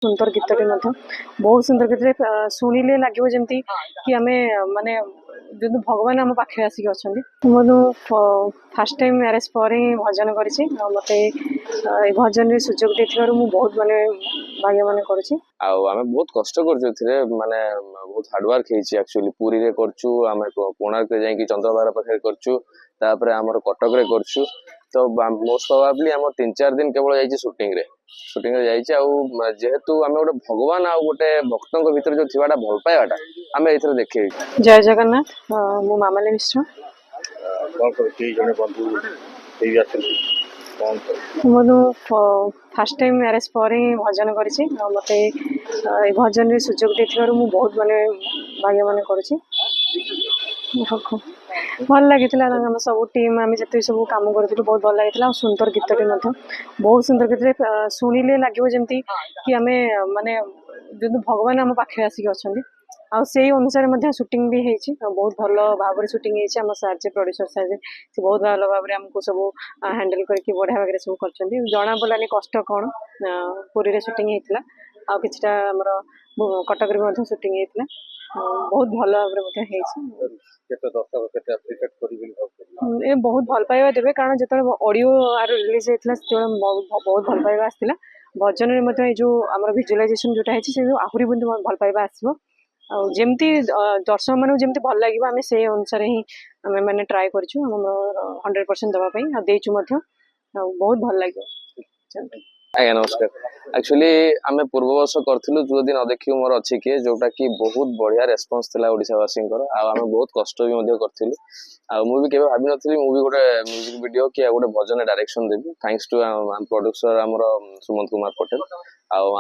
सुंदर गीतटे बहुत सुंदर गीत शुणिले लगे जमती कि आम माने जो भगवान आम पाखे आसिक अच्छा मुझे फास्ट टाइम मैरेज पर ही भजन करी मत भजन सुजोग देथिबारु मु बहुत माने भाग्य माने करूची आमे बहुत कष्ट कर माने बहुत हार्डवर्क एक्चुअली पुरी रे करछु आमे कोणार्क रे जाई चंद्रभागा पाखे करछु तापर आमर कटक रे करछु तो मोस्ट प्रोबेबली आम 3-4 दिन केवल जाइए शूटिंग रे जाइए जेहेतु आम गोटे भगवान आ गोटे भक्तों भीतर जो थिवाटा भल पाइबाटा आम एथरे देखे। जय जगन्नाथ मु मामाली मिश्र मुझे फास्ट टाइम मैरेज पर ही भजन करी मत भजन सुजोग देथिबारु मु बहुत माने भाग्य माने करूची भल लगी सब टीम आम जिते सब कम करूँ बहुत भल लगी सुंदर गीतटे बहुत सुंदर गीत शुणिले लगे जमती कि आम माने जो भगवान आम पाखे आसिक अच्छा आ से अनुसार शूटिंग भी होती बहुत भल भाव शूटिंग होम सार जे प्रोड्यूसर सार से बहुत भल भाव आमको सब हैंडल करके बढ़िया भाग सब कर जना पड़ानी कष्ट कौन पुरी रे शूटिंग होता आ किछटा हमर कटक रे शूटिंग होता बहुत भल भाव ए बहुत भल पाइबा देवे कारण जो ऑडियो आर रिलीज होता है बहुत भल पाइबा आसला भजन में जो आम भिजुअलाइजेशन जोटा है आहरी भल पाइबा आसो जमती दर्शक मान जमी भल लगे आम से अनुसार ही आम मैंने ट्राए कर 100% दवाई देचु बहुत भल लगे। आज्ञा नमस्कार एक्चुअली आम पूर्व वर्ष करूँ जो दिन देखिए मोर अच्छी किए जोटा कि बहुत बढ़िया रेस्पॉन्स थिला ओडिशावासी आम बहुत कष्ट भी करूँ मुझे केवे भाभी नी मुझे गोटे म्यूजिक वीडियो कि गोटे भजन डायरेक्शन देवी थैंक्स टू प्रोड्यूसर आमर सुमंत कुमार पटेल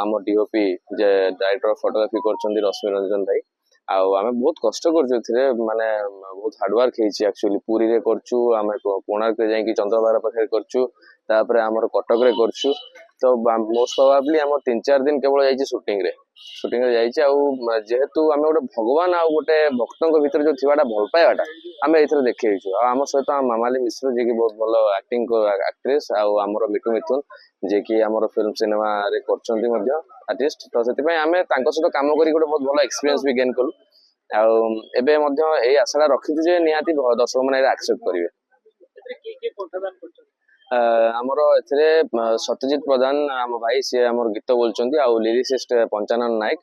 आम डीओपी जे डायरेक्टर फोटोग्राफी कर रश्मि रंजन भाई आमे बहुत कष्ट कर माने बहुत हार्डवर्क एक्चुअली पुरी रे करछु आमे कोणार्क रे जाई चंद्रभागा पाखे करछु तापर आमर कटक रे करछु तो मोस्ट प्रोबेबली आम 3-4 दिन केवल जाइए शूटिंग रे जाइए जेहेतु आम गोटे भगवान आ गोटे भक्तों भीतर जो थिवाटा भल पाइबाटा आम एथरे देखे आम सहित मामाली मिश्र जी की बहुत भल एक्टिंग एक्ट्रेस आमर मिठू मिथुन जे कि आमर फिल्म सिनेमा रे करछंती मध्य आर्टिस्ट तो सेति आम सहित काम करी गोटे बहुत भल एक्सपीरियंस भी गेन कलु एबे मध्य एई आशा रखिछु जे निहाती दर्शक माने एक्सेप्ट करिवे। आमर एथरे सत्यजित प्रधान आम भाई सी आम गीत बोलचंती आ लिरिसिस्ट पंचानन नायक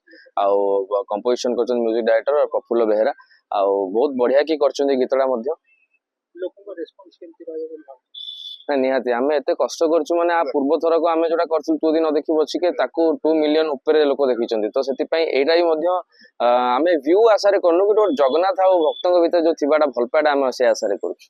कंपोजिशन करछन म्यूजिक डायरेक्टर प्रफुल्ल बेहेरा बहुत बढ़िया कि करछंती गीतटा मध्य निहाती आम एत कष्ट करछु माने आ पूर्व थर को आम जोटा करछु तू दिन देखि बछि के ताकू 2 मिलियन ऊपर लोक देखिचंती तो सेति पई एटा ही मध्य आम व्यू आशा रे करनु कि जगन्नाथ आ भक्तों भीतर जो थिबाटा भल पाटा आम से आशा रे करछु।